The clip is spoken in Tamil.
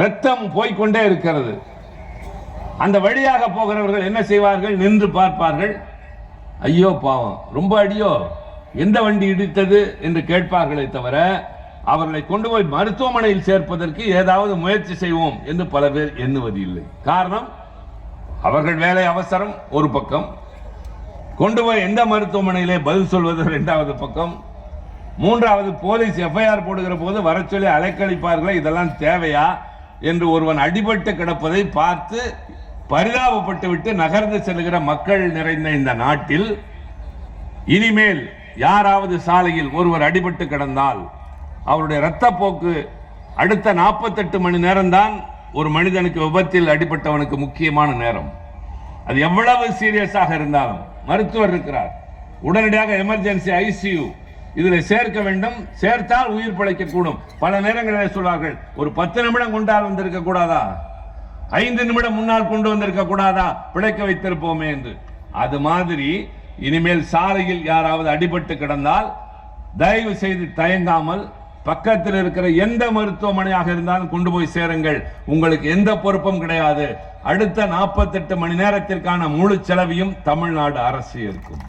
ரத்தம் போய்கொண்டே இருக்கிறது. அந்த வழியாக போகிறவர்கள் என்ன செய்வார்கள்? நின்று பார்ப்பார்கள். ஐயோ பாவம், ரொம்ப அடியோ, எந்த வண்டி இடித்தது என்று கேட்பார்களே தவிர அவர்களை கொண்டு போய் மருத்துவமனையில் சேர்ப்பதற்கு ஏதாவது முயற்சி செய்வோம் என்று பல பேர் எண்ணுவது இல்லை. காரணம், அவர்கள் வேலை அவசரம் ஒரு பக்கம், கொண்டு போய் எந்த மருத்துவமனையிலே பதில் சொல்வது இரண்டாவது பக்கம், மூன்றாவது போலீஸ் எஃப்ஐஆர் போடுகிற போது வர சொல்லி அலைக்கழிப்பார்களே, இதெல்லாம் தேவையா என்று ஒருவன் அடிபட்டு கிடப்பதை பார்த்து பரிதாபப்பட்டு விட்டு நகர்ந்து செல்கிற மக்கள் நிறைந்த இந்த நாட்டில் இனிமேல் யாராவது சாலையில் ஒருவர் அடிபட்டு கிடந்தால் அவருடைய இரத்தப்போக்கு அடுத்த 48 மணி நேரம் தான் ஒரு மனிதனுக்கு விபத்தில் அடிபட்டவனுக்கு முக்கியமான நேரம். அது எவ்வளவு சீரியஸாக இருந்தாலும் மருத்துவர் இருக்கிறார், உடனடியாக எமர்ஜென்சி ஐசியூ இதில் சேர்க்க வேண்டும், சேர்த்தால் உயிர் பிழைக்க கூடும். பல நேரங்களில் சொல்வார்கள், ஒரு 10 நிமிடம் கொண்டால் வந்திருக்க கூடாதா, 5 நிமிடம் முன்னால் கொண்டு வந்திருக்க கூடாதா, பிழைக்க வைத்திருப்போமே என்று. அது மாதிரி இனிமேல் சாலையில் யாராவது அடிபட்டு கிடந்தால் தயவு செய்து தயங்காமல் பக்கத்தில் இருக்கிற எந்த மருத்துவமனையாக இருந்தாலும் கொண்டு போய் சேருங்கள். உங்களுக்கு எந்த பொறுப்பும் கிடையாது. அடுத்த 48 மணி நேரத்திற்கான முழு செலவையும் தமிழ்நாடு அரசு இருக்கும்.